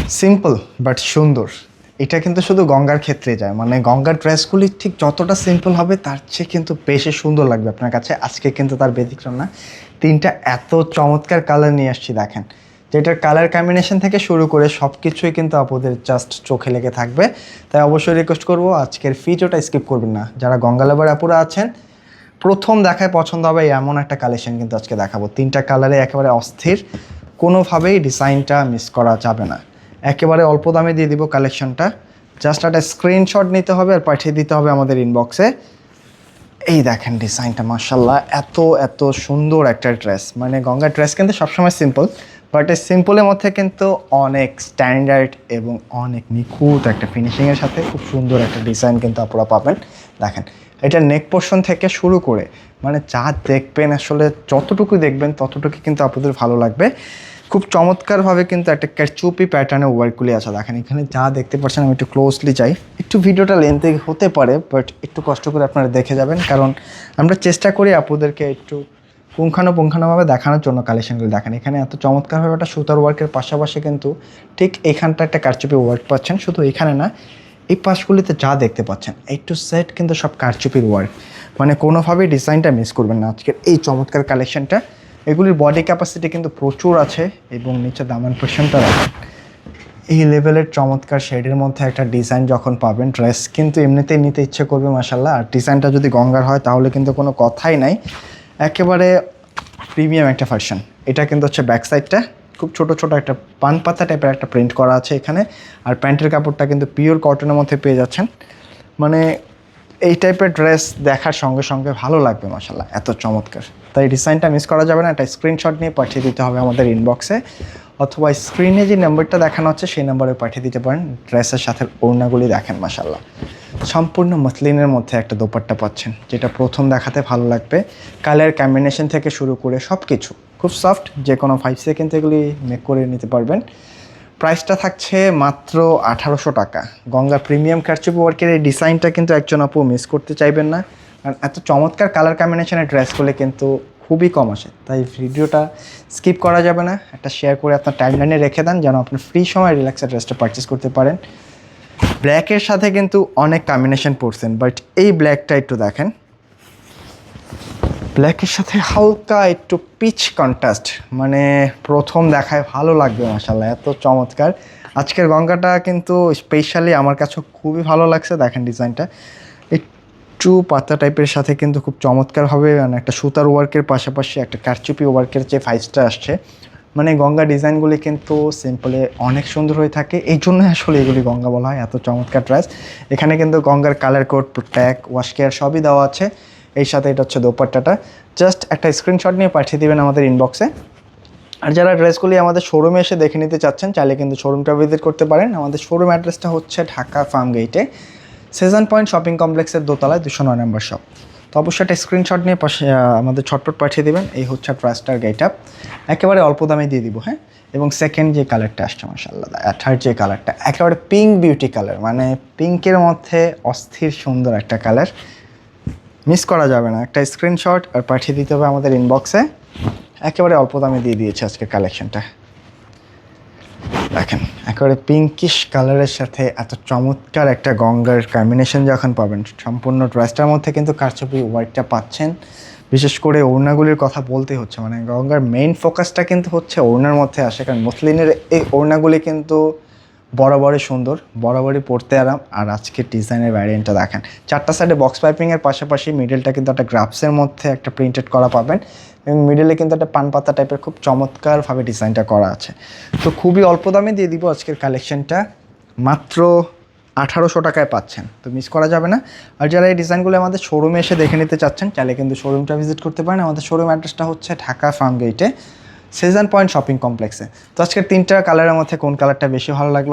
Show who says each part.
Speaker 1: Simple but সুন্দর। এটা কিন্তু শুধু গঙ্গার ক্ষেত্রে যায়, মানে গঙ্গার ড্রেসগুলি ঠিক যতটা সিম্পল হবে তার চেয়ে কিন্তু বেশি সুন্দর লাগবে আপনার কাছে। আজকে কিন্তু তার ব্যতিক্রম না। তিনটা এত চমৎকার কালার নিয়ে আসছি দেখেন, যেটার কালার কম্বিনেশন থেকে শুরু করে সব কিছুই কিন্তু আপনাদের জাস্ট চোখে লেগে থাকবে। তাই অবশ্যই রিকোয়েস্ট করবো আজকের ভিডিওটা স্কিপ করবেন না। যারা গঙ্গা লাভার আপুরা আছেন, প্রথম দেখায় পছন্দ হবে এমন একটা কালেকশন কিন্তু আজকে দেখাবো। তিনটা কালারে একেবারে অস্থির, কোনোভাবেই ডিজাইনটা মিস করা যাবে না। একেবারে অল্প দামে দিয়ে দিব কালেকশনটা। জাস্ট একটা স্ক্রিনশট নিতে হবে আর পাঠিয়ে দিতে হবে আমাদের ইনবক্সে। এই দেখেন ডিজাইনটা, মাশাল্লাহ এত এত সুন্দর একটা ড্রেস। মানে গঙ্গার ড্রেস কিন্তু সবসময় সিম্পল, বাট এই সিম্পলের মধ্যে কিন্তু অনেক স্ট্যান্ডার্ড এবং অনেক নিখুঁত একটা ফিনিশিংয়ের সাথে খুব সুন্দর একটা ডিজাইন কিন্তু আপনারা পাবেন। দেখেন এটা নেক পোর্শন থেকে শুরু করে মানে যা দেখবেন আসলে যতটুকু দেখবেন ততটুকু কিন্তু আপনাদের ভালো লাগবে। খুব চমৎকারভাবে কিন্তু একটা ক্যারচুপি প্যাটার্নে ওয়ার্কগুলি আছে। দেখেন এখানে যা দেখতে পাচ্ছেন, আমি একটু ক্লোজলি যাই, একটু ভিডিওটা লেন্থে হতে পারে বাট একটু কষ্ট করে আপনারা দেখে যাবেন, কারণ আমরা চেষ্টা করি আপনাদেরকে একটু পুঙ্খানুপুঙ্খানুভাবে দেখানোর জন্য কালেকশনগুলো। দেখেন এখানে এত চমৎকারভাবে একটা সুতার ওয়ার্কের পাশাপাশি কিন্তু ঠিক এখানটা একটা কারচুপি ওয়ার্ক পাচ্ছেন। শুধু এখানে না, এই পাশগুলিতে যা দেখতে পাচ্ছেন এই টু সেট কিন্তু সব কারচুপির ওয়ার্ক। মানে কোনোভাবেই ডিজাইনটা মিস করবেন না আজকের এই চমৎকার কালেকশনটা। এগুলির বডি ক্যাপাসিটি কিন্তু প্রচুর আছে এবং নিচে দামান পোর্শনটা রাখেন এই লেভেলের চমৎকার শেডের মধ্যে একটা ডিজাইন যখন পাবেন, ড্রেস কিন্তু এমনিতেই নিতে ইচ্ছে করবে মাশাল্লাহ। আর ডিজাইনটা যদি গঙ্গার হয় তাহলে কিন্তু কোনো কথাই নাই, একেবারে প্রিমিয়াম একটা ভার্সন। এটা কিন্তু হচ্ছে ব্যাক সাইডটা খুব ছোট ছোট একটা পান পাতা টাইপের একটা প্রিন্ট করা আছে এখানে। আর প্যান্টের কাপড়টা কিন্তু পিওর কটনের মধ্যে পেয়ে যাচ্ছেন। মানে এই টাইপের ড্রেস দেখার সঙ্গে সঙ্গে ভালো লাগবে মাশাল্লাহ, এত চমৎকার। তাই ডিজাইনটা মিস করা যাবে না, একটা স্ক্রিনশট নিয়ে পাঠিয়ে দিতে হবে আমাদের ইনবক্সে, অথবা স্ক্রিনে যে নাম্বারটা দেখানো হচ্ছে সেই নাম্বারে পাঠিয়ে দিতে পারেন। ড্রেসের সাথে ওড়নাগুলি দেখেন মাশাল্লাহ, সম্পূর্ণ মসলিনের মধ্যে একটা দোপাট্টা পাচ্ছেন, যেটা প্রথম দেখাতে ভালো লাগবে। কালার কম্বিনেশন থেকে শুরু করে সব কিছু খুব সফট, যে কোনো 5 সেকেন্ড এগুলি মেক করে নিতে পারবেন। প্রাইসটা থাকছে মাত্র 1800 টাকা। গঙ্গা প্রিমিয়াম কারচুপি ওয়ার্কের এই ডিজাইনটা কিন্তু একজন আপু মিস করতে চাইবেন না, কারণ এত চমৎকার কালার কম্বিনেশনের ড্রেসগুলো কিন্তু খুবই কম আসে। তাই ভিডিওটা স্কিপ করা যাবে না, একটা শেয়ার করে আপনার টাইমলাইনে রেখে দেন যেন আপনি ফ্রি সময় রিল্যাক্সের ড্রেসটা পারচেস করতে পারেন। ব্ল্যাকের সাথে কিন্তু অনেক কম্বিনেশন পড়ছেন, বাট এই ব্ল্যাকটা একটু দেখেন, ব্ল্যাকের সাথে হালকা একটু পিচ কন্ট্রাস্ট, মানে প্রথম দেখায় ভালো লাগবে মাশাল্লাহ, এত চমৎকার। আজকের গঙ্গাটা কিন্তু স্পেশালি আমার কাছে খুবই ভালো লাগছে। দেখেন ডিজাইনটা একটু পাতা টাইপের সাথে কিন্তু খুব চমৎকারভাবে মানে একটা সুতার ওয়ার্কের পাশাপাশি একটা কারচুপি ওয়ার্কের যে ফাইজটা আসছে, মানে গঙ্গা ডিজাইনগুলি কিন্তু সিম্পলে অনেক সুন্দর হয়ে থাকে, এই জন্য আসলে এগুলি গঙ্গা বলা হয়। এত চমৎকার ড্রেস। এখানে কিন্তু গঙ্গার colour code, tag, wash care সবই দেওয়া আছে। এই সাথে এটা হচ্ছে দোপাট্টাটা। জাস্ট একটা স্ক্রিনশট নিয়ে পাঠিয়ে দেবেন আমাদের ইনবক্সে। আর যারা ড্রেসগুলি আমাদের শোরুমে এসে দেখে নিতে চাচ্ছেন, চাইলে কিন্তু শোরুমটা ভিজিট করতে পারেন। আমাদের শোরুম অ্যাড্রেসটা হচ্ছে ঢাকা ফার্ম গেটে, সেজান পয়েন্ট শপিং কমপ্লেক্সের দোতলায় 209 নম্বর শপ। তো অবশ্যই একটা স্ক্রিনশট নিয়ে পাশে আমাদের ছটপট পাঠিয়ে দেবেন। এই হচ্ছে ড্রেসটার গেট আপ, একেবারে অল্প দামে দিয়ে দিব। হ্যাঁ, এবং সেকেন্ড যে কালারটা আসছে মাশাআল্লাহ, থার্ড যে কালারটা একেবারে পিঙ্ক বিউটি কালার, মানে পিঙ্কের মধ্যে অস্থির সুন্দর একটা কালার, মিস করা যাবে না। একটা স্ক্রিনশট আর পাঠিয়ে দিতে হবে আমাদের ইনবক্সে। একেবারে অল্প দামে দিয়ে দিয়েছে আজকে কালেকশনটা। দেখেন একেবারে পিঙ্কিশ কালারের সাথে এত চমৎকার একটা গঙ্গার কম্বিনেশন যখন পাবেন, সম্পূর্ণ ড্রেসটার মধ্যে কিন্তু কারচুপি ওয়ার্কটা পাচ্ছেন। বিশেষ করে ওড়নাগুলির কথা বলতে হচ্ছে, মানে গঙ্গার মেইন ফোকাসটা কিন্তু হচ্ছে ওড়নার মধ্যে আসে, কারণ মসলিনের এই ওড়নাগুলি কিন্তু বরাবরই সুন্দর, বরাবরই পরতে আরাম। আর আজকের ডিজাইনের ভ্যারিয়েন্টটা দেখেন, চারটা সাইডে বক্স পাইপিংয়ের পাশাপাশি মিডলটা কিন্তু একটা গ্রাফসের মধ্যে একটা প্রিন্টেড করা পাবেন, এবং মিডলে কিন্তু একটা পান পাতা টাইপের খুব চমৎকারভাবে ডিজাইনটা করা আছে। তো খুবই অল্প দামে দিয়ে দিব আজকের কালেকশনটা, মাত্র 1800 টাকায় পাচ্ছেন। তো মিস করা যাবে না। আর যারা এই ডিজাইনগুলো আমাদের শোরুমে এসে দেখে নিতে চাচ্ছেন, চাইলে কিন্তু শোরুমটা ভিজিট করতে পারেন। আমাদের শোরুম অ্যাড্রেসটা হচ্ছে ঢাকা ফার্ম গেটে, সেজান পয়েন্ট শপিং কমপ্লেক্সে। তো আজকের তিনটা কালারের মধ্যে কোন কালারটা বেশি ভালো লাগলো